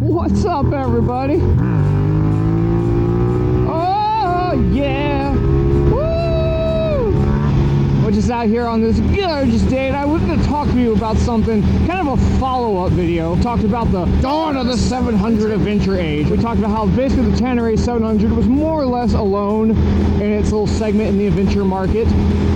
What's up, everybody? Oh, yeah. Woo! We're just out here on this gorgeous day, and I wanted to talk to you about something, kind of a follow-up video. We talked about the dawn of the 700 adventure age. We talked about how basically the Tenere 700 was more or less alone in its little segment in the adventure market,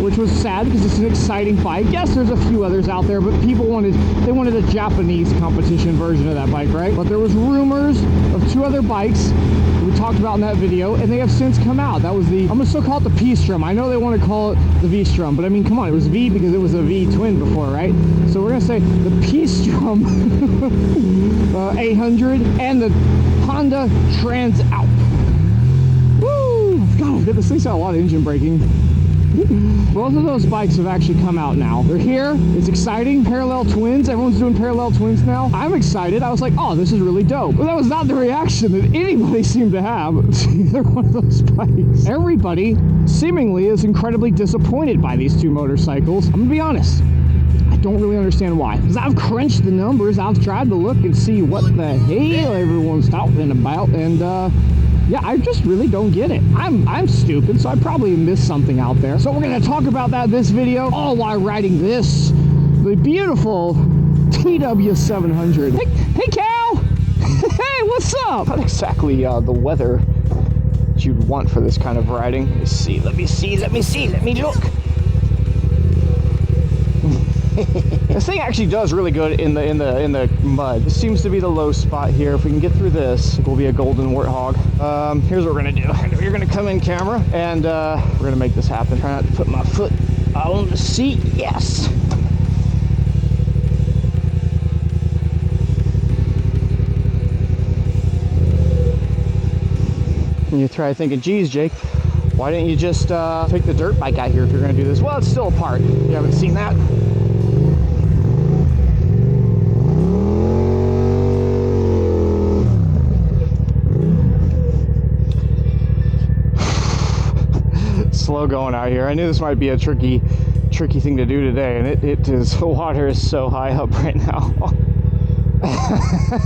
which was sad because it's an exciting bike. Yes, there's a few others out there, but people wanted a Japanese competition version of that bike, right? But there was rumors of two other bikes we talked about in that video, and they have since come out. That was the, I'm gonna still call it the P Strom. I know they want to call it the V Strom, but I mean, come on, it was V because it was a V twin before, right? So we're gonna say the P Strom 800 and the Honda Transalp. Woo! God, this thing's got a lot of engine braking. Both of those bikes have actually come out now. They're here. It's exciting. Parallel twins. Everyone's doing parallel twins now. I'm excited. I was like, oh, this is really dope. But that was not the reaction that anybody seemed to have to either one of those bikes. Everybody seemingly is incredibly disappointed by these two motorcycles. I'm gonna be honest. I don't really understand why. Because I've crunched the numbers. I've tried to look and see what the hell everyone's talking about. And, yeah, I just really don't get it. I'm stupid, so I probably missed something out there. So we're gonna talk about that this video, all while riding the beautiful TW700. Hey Cal! Hey, what's up? Not exactly the weather that you'd want for this kind of riding. Let me see, let me look. This thing actually does really good in the mud. This seems to be the low spot here. If we can get through this, it will be a golden warthog. Here's what we're gonna do. You're gonna come in camera, and we're gonna make this happen. Try not to put my foot on the seat. Yes. And you try thinking, geez, Jake, why didn't you just take the dirt bike out here if you're gonna do this? Well, it's still a part. You haven't seen that. Slow going out here. I knew this might be a tricky thing to do today, and it is. The water is so high up right now.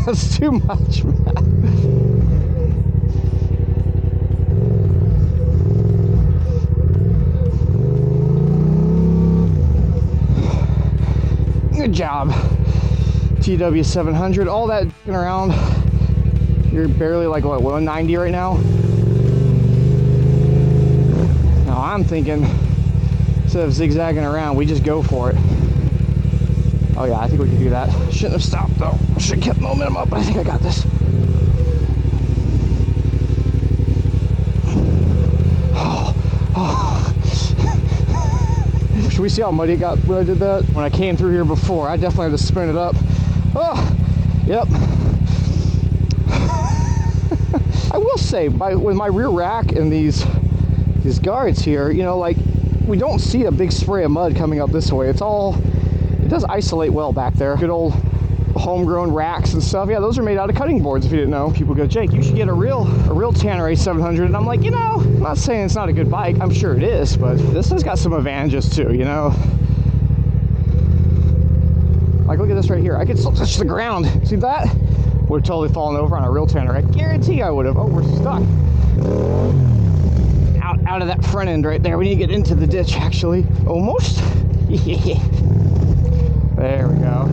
That's too much, man. Good job, TW700. All that around. You're barely like what, 190 right now. I'm thinking, instead of zigzagging around, we just go for it. Oh yeah, I think we can do that. Shouldn't have stopped though. Should have kept momentum up, but I think I got this. Should we see how muddy it got when I did that? When I came through here before, I definitely had to spin it up. Oh, yep. I will say, with my rear rack and these guards here, you know, like, we don't see a big spray of mud coming up this way. It does isolate well back there. Good old homegrown racks and stuff. Yeah, those are made out of cutting boards, if you didn't know. People go, Jake, you should get a real Tenere 700. And I'm like, you know, I'm not saying it's not a good bike. I'm sure it is, but this has got some advantages too, you know. Like, look at this right here. I could still touch the ground. See that? Would have totally fallen over on a real Tenere. I guarantee I would have. Oh, we're stuck. Out of that front end right there. We need to get into the ditch, actually. Almost. Yeah. There we go.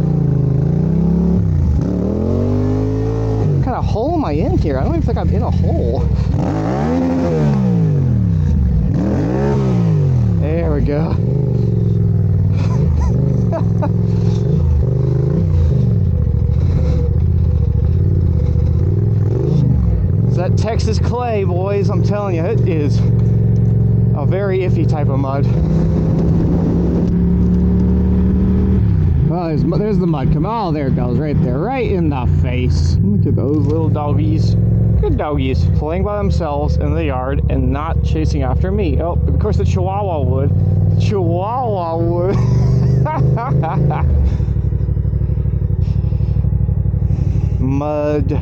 What kind of hole am I in here? I don't even think I'm in a hole. There we go. It's that Texas clay, boys. I'm telling you, it is a very iffy type of mud. Oh, there's the mud. Come on, there it goes, right there, right in the face. Look at those little doggies. Good doggies, playing by themselves in the yard and not chasing after me. Oh, of course the Chihuahua would. The Chihuahua would. Mud.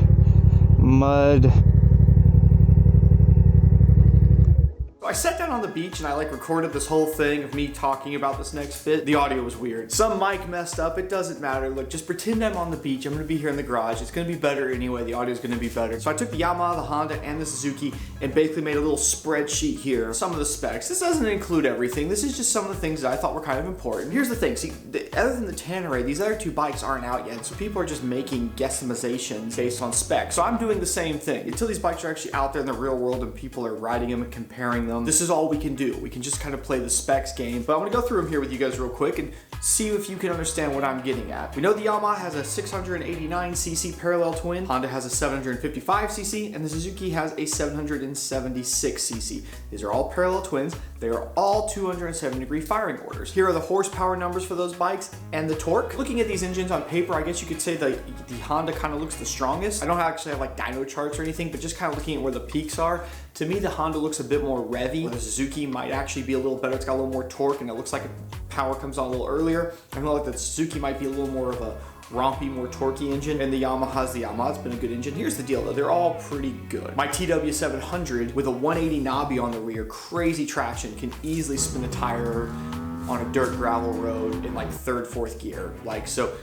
I sat down on the beach and I like recorded this whole thing of me talking about this next fit. The audio was weird. Some mic messed up. It doesn't matter. Look, just pretend I'm on the beach. I'm gonna be here in the garage. It's gonna be better anyway. The audio is gonna be better. So I took the Yamaha, the Honda, and the Suzuki and basically made a little spreadsheet here. Some of the specs. This doesn't include everything. This is just some of the things that I thought were kind of important. Here's the thing. See, other than the Tenere, these other two bikes aren't out yet. So people are just making guesstimations based on specs. So I'm doing the same thing. Until these bikes are actually out there in the real world and people are riding them and comparing them, this is all we can do. We can just kind of play the specs game. But I'm gonna go through them here with you guys real quick and see if you can understand what I'm getting at. We know the Yamaha has a 689cc parallel twin, Honda has a 755cc, and the Suzuki has a 776cc. These are all parallel twins. They are all 270-degree firing orders. Here are the horsepower numbers for those bikes and the torque. Looking at these engines on paper, I guess you could say the Honda kind of looks the strongest. I don't actually have like dyno charts or anything, but just kind of looking at where the peaks are, to me the Honda looks a bit more revvy. The Suzuki might actually be a little better. It's got a little more torque and it looks like power comes on a little earlier. I feel like the Suzuki might be a little more of a rompy, more torquey engine, and the Yamaha's been a good engine. Here's the deal though, they're all pretty good. My TW700 with a 180 knobby on the rear, crazy traction, can easily spin a tire on a dirt gravel road in like third, fourth gear. Like, so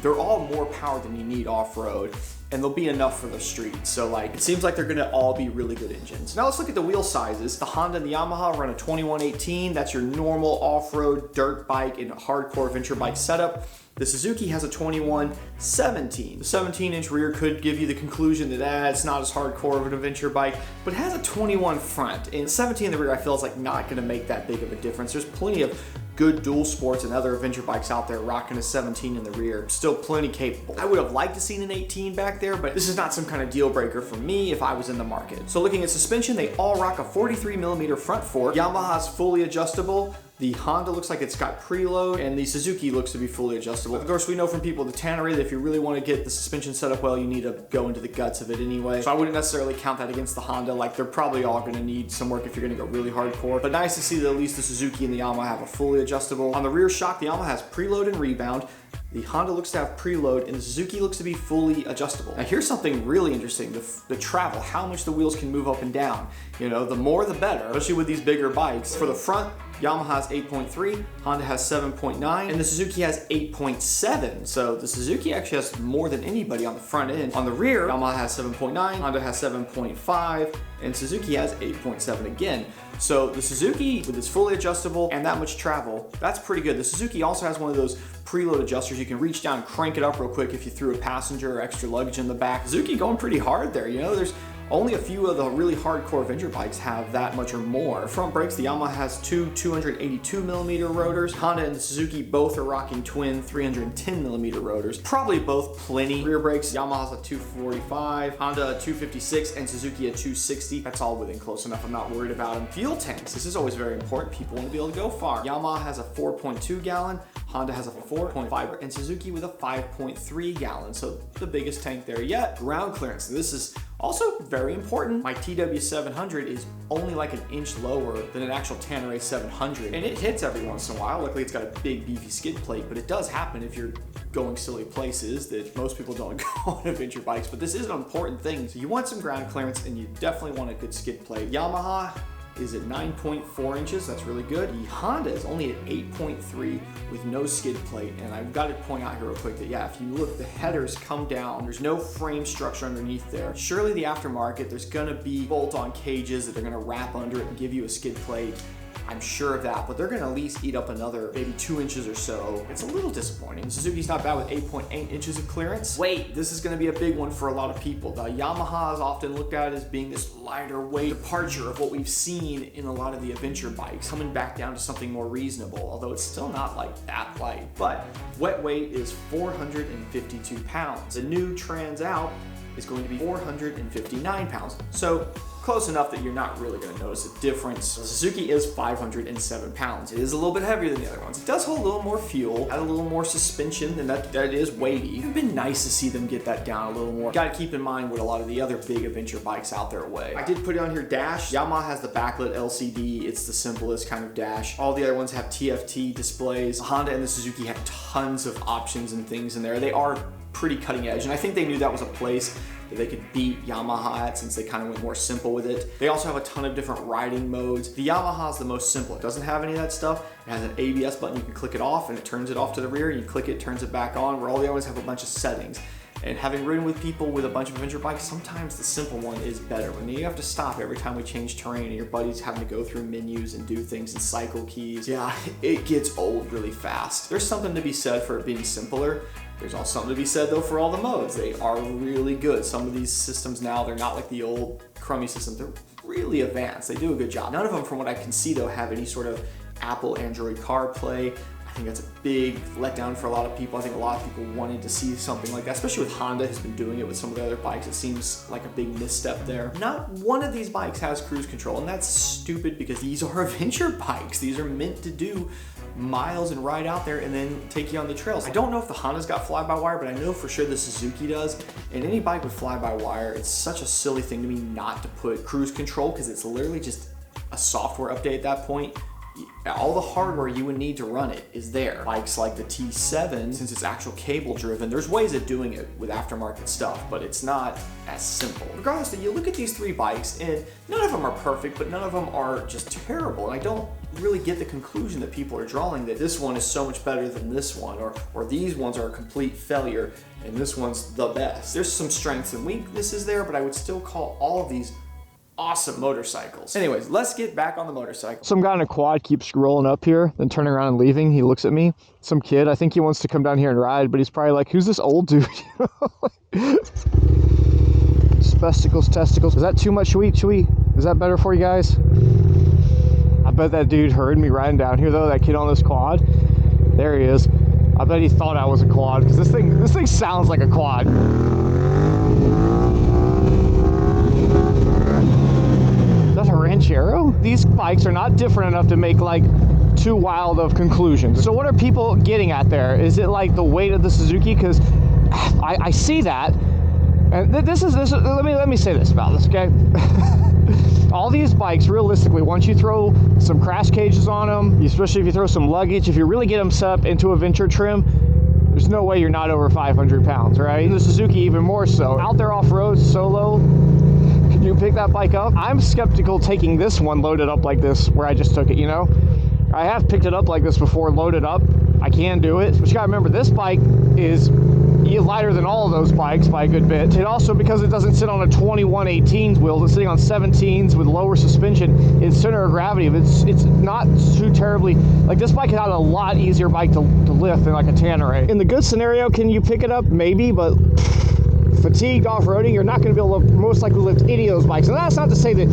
they're all more power than you need off-road, and they'll be enough for the street. So like, it seems like they're gonna all be really good engines. Now let's look at the wheel sizes. The Honda and the Yamaha run a 2118. That's your normal off-road dirt bike and hardcore adventure bike setup. The Suzuki has a 2117. The 17-inch rear could give you the conclusion that it's not as hardcore of an adventure bike, but it has a 21 front. And 17 in the rear I feel is like not gonna make that big of a difference. There's plenty of good dual sports and other adventure bikes out there rocking a 17 in the rear. Still plenty capable. I would have liked to seen an 18 back there, but this is not some kind of deal breaker for me if I was in the market. So looking at suspension, they all rock a 43mm front fork. Yamaha's fully adjustable. The Honda looks like it's got preload, and the Suzuki looks to be fully adjustable. Of course, we know from people at the Tenere that if you really want to get the suspension set up well, you need to go into the guts of it anyway. So I wouldn't necessarily count that against the Honda. Like, they're probably all going to need some work if you're going to go really hardcore. But nice to see that at least the Suzuki and the Yamaha have a fully adjustable. On the rear shock, the Yamaha has preload and rebound. The Honda looks to have preload, and the Suzuki looks to be fully adjustable. Now here's something really interesting, the travel, how much the wheels can move up and down. You know, the more the better, especially with these bigger bikes. For the front, Yamaha has 8.3, Honda has 7.9, and the Suzuki has 8.7. So the Suzuki actually has more than anybody on the front end. On the rear, Yamaha has 7.9, Honda has 7.5, and Suzuki has 8.7 again. So the Suzuki, with its fully adjustable and that much travel, that's pretty good. The Suzuki also has one of those preload adjusters. You can reach down and crank it up real quick if you threw a passenger or extra luggage in the back. Suzuki going pretty hard there. You know, there's only a few of the really hardcore adventure bikes have that much or more. Front brakes, the Yamaha has two 282mm rotors. Honda and the Suzuki both are rocking twin 310mm rotors. Probably both plenty. Rear brakes, Yamaha's a 245, Honda a 256, and Suzuki a 260. That's all within close enough. I'm not worried about them. Fuel tanks, this is always very important. People want to be able to go far. Yamaha has a 4.2 gallon, Honda has a 4.5, and Suzuki with a 5.3 gallon. So the biggest tank there yet. Ground clearance, this is also very important. My TW700 is only like an inch lower than an actual Tenere 700, and it hits every once in a while. Luckily, it's got a big beefy skid plate, but it does happen if you're going silly places that most people don't go on adventure bikes, but this is an important thing. So you want some ground clearance, and you definitely want a good skid plate. Yamaha is at 9.4 inches, that's really good. The Honda is only at 8.3 with no skid plate, and I've got to point out here real quick that yeah, if you look, the headers come down, there's no frame structure underneath there. Surely the aftermarket, there's gonna be bolt-on cages that they're gonna wrap under it and give you a skid plate. I'm sure of that, but they're gonna at least eat up another maybe 2 inches or so. It's a little disappointing. Suzuki's not bad with 8.8 inches of clearance. Wait, this is gonna be a big one for a lot of people. The Yamaha is often looked at as being this lighter weight departure of what we've seen in a lot of the adventure bikes, coming back down to something more reasonable, although it's still not like that light. But wet weight is 452 pounds. The new Transalp is going to be 459 pounds. So close enough that you're not really gonna notice a difference. The Suzuki is 507 pounds. It is a little bit heavier than the other ones. It does hold a little more fuel, had a little more suspension, and that is weighty. It'd been nice to see them get that down a little more. Gotta keep in mind what a lot of the other big adventure bikes out there weigh. I did put it on here dash. Yamaha has the backlit LCD. It's the simplest kind of dash. All the other ones have TFT displays. Honda and the Suzuki have tons of options and things in there. They are pretty cutting edge. And I think they knew that was a place that they could beat Yamaha at, since they kind of went more simple with it. They also have a ton of different riding modes. The Yamaha is the most simple. It doesn't have any of that stuff. It has an ABS button. You can click it off and it turns it off to the rear. You click it, turns it back on, where all the others have a bunch of settings. And having ridden with people with a bunch of adventure bikes, sometimes the simple one is better. When you have to stop every time we change terrain and your buddy's having to go through menus and do things and cycle keys, yeah, it gets old really fast. There's something to be said for it being simpler. There's also something to be said though for all the modes. They are really good. Some of these systems now, they're not like the old crummy systems. They're really advanced. They do a good job. None of them, from what I can see though, have any sort of Apple Android CarPlay. I think that's a big letdown for a lot of people. I think a lot of people wanted to see something like that, especially with Honda has been doing it with some of the other bikes. It seems like a big misstep there. Not one of these bikes has cruise control, and that's stupid because these are adventure bikes. These are meant to do miles and ride out there and then take you on the trails. I don't know if the Honda's got fly-by-wire, but I know for sure the Suzuki does. And any bike with fly-by-wire, it's such a silly thing to me not to put cruise control, because it's literally just a software update at that point. All the hardware you would need to run it is there. Bikes like the T7, since it's actual cable driven, there's ways of doing it with aftermarket stuff, but it's not as simple. Regardless, you look at these three bikes and none of them are perfect, but none of them are just terrible. And I don't really get the conclusion that people are drawing that this one is so much better than this one, or these ones are a complete failure and this one's the best. There's some strengths and weaknesses there, but I would still call all of these awesome motorcycles. Anyways, let's get back on the motorcycle. Some guy in a quad keeps scrolling up here, then turning around and leaving. He looks at me. Some kid, I think he wants to come down here and ride, but he's probably like, who's this old dude? Spesticles, testicles. Is that too much? Is that better for you guys? I bet that dude heard me riding down here though, that kid on this quad. There he is. I bet he thought I was a quad, because this thing sounds like a quad. That's a Ranchero? These bikes are not different enough to make like too wild of conclusions. So what are people getting at there? Is it like the weight of the Suzuki? Because I see that, and let me say this about this, okay? All these bikes, realistically, once you throw some crash cages on them, especially if you throw some luggage, if you really get them set up into a venture trim, there's no way you're not over 500 pounds, right? And the Suzuki even more so. Out there off-road, solo, can you pick that bike up? I'm skeptical taking this one loaded up like this, where I just took it, you know? I have picked it up like this before, loaded up. I can do it, but you gotta remember, this bike is lighter than all of those bikes by a good bit. It also, because it doesn't sit on a 21/18 wheels, it's sitting on 17s with lower suspension, its center of gravity, it's not too terribly, like this bike had a lot easier bike to lift than like a Tenere. In the good scenario, can you pick it up? Maybe, but fatigued off-roading, you're not going to be able to most likely lift any of those bikes. And that's not to say that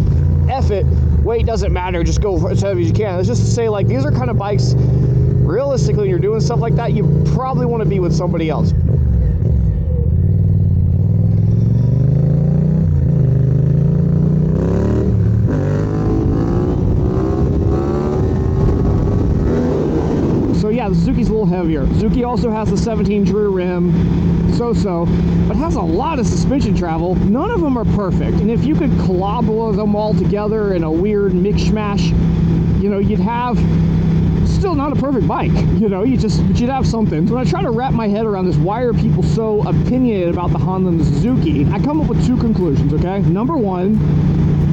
F it, weight doesn't matter, just go as heavy as you can. It's just to say, like, these are kind of bikes, realistically, when you're doing stuff like that, you probably want to be with somebody else. So yeah, the Suzuki's a little heavier. Suzuki also has the 17 rear rim, so-so, but has a lot of suspension travel. None of them are perfect. And if you could clobber them all together in a weird mix-mash, you know, you'd have still not a perfect bike, you know, but you'd have something. So when I try to wrap my head around this, why are people so opinionated about the Honda and the Suzuki, I come up with two conclusions, okay? Number one,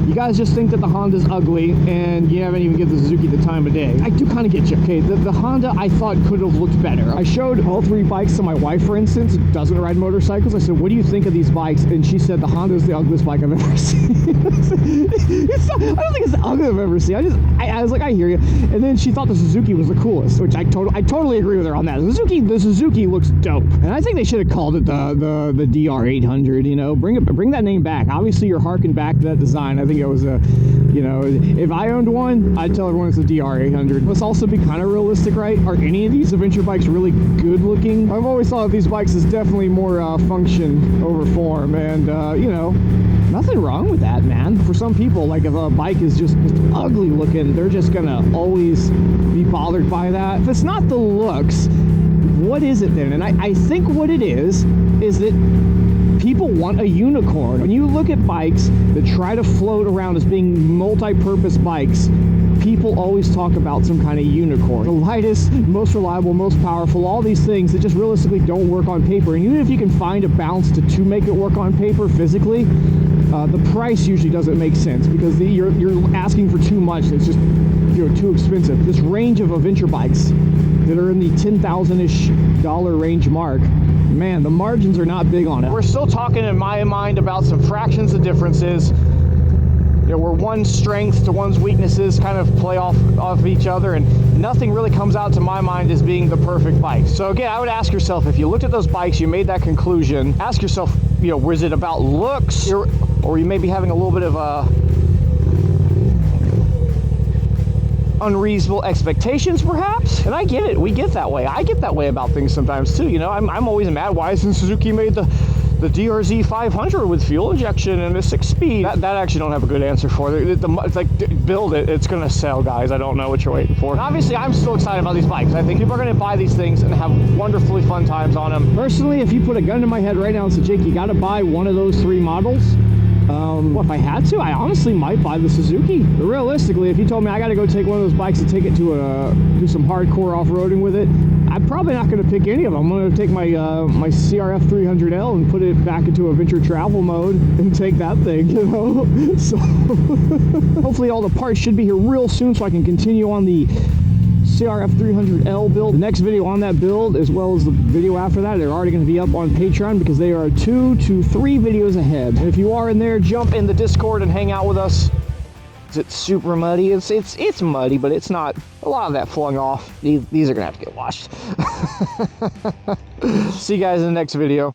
you guys just think that the Honda's ugly and you haven't even given the Suzuki the time of day. I do kind of get you, okay? The Honda I thought could have looked better. I showed all three bikes to my wife, for instance, who doesn't ride motorcycles. I said, what do you think of these bikes? And she said, the Honda is the ugliest bike I've ever seen. I don't think it's the ugliest I've ever seen. I was like, I hear you. And then she thought the Suzuki was the coolest, which I totally agree with her on that. The Suzuki looks dope. And I think they should have called it the DR800, you know? Bring that name back. Obviously, you're harking back to that design. I think it was a, you know, if I owned one, I'd tell everyone it's a DR800. Let's also be kind of realistic, right? Are any of these adventure bikes really good looking? I've always thought of these bikes as definitely more function over form, and you know, nothing wrong with that, man. For some people, like if a bike is just ugly looking, they're just gonna always be bothered by that. If it's not the looks, what is it then? And I think what it is that people want a unicorn. When you look at bikes that try to float around as being multi-purpose bikes, people always talk about some kind of unicorn. The lightest, most reliable, most powerful, all these things that just realistically don't work on paper. And even if you can find a balance to make it work on paper physically, the price usually doesn't make sense because you're asking for too much. It's just too expensive. This range of adventure bikes that are in the $10,000-ish range mark, man, the margins are not big on it. We're still talking in my mind about some fractions of differences, where one's strengths to one's weaknesses kind of play off each other, and nothing really comes out to my mind as being the perfect bike. So again, I would ask yourself, if you looked at those bikes, you made that conclusion, ask yourself, was it about looks, or you may be having a little bit of unreasonable expectations perhaps? And I get it, we get that way. I get that way about things sometimes too. I'm always mad, why isn't Suzuki made the DRZ 500 with fuel injection and a 6-speed? That I actually don't have a good answer for. It's like, build it, it's gonna sell, guys. I don't know what you're waiting for. And obviously, I'm still excited about these bikes. I think people are gonna buy these things and have wonderfully fun times on them. Personally, if you put a gun to my head right now and said, Jake, you gotta buy one of those 3 models, well, if I had to, I honestly might buy the Suzuki. But realistically, if you told me I got to go take one of those bikes and take it to do some hardcore off-roading with it, I'm probably not going to pick any of them. I'm going to take my my CRF 300L and put it back into adventure travel mode and take that thing, So hopefully all the parts should be here real soon so I can continue on the CRF 300L build. The next video on that build, as well as the video after that, they're already going to be up on Patreon because they are 2 to 3 videos ahead. And if you are in there, jump in the Discord and hang out with us. It's super muddy. It's muddy, but it's not a lot of that flung off. These are going to have to get washed. See you guys in the next video.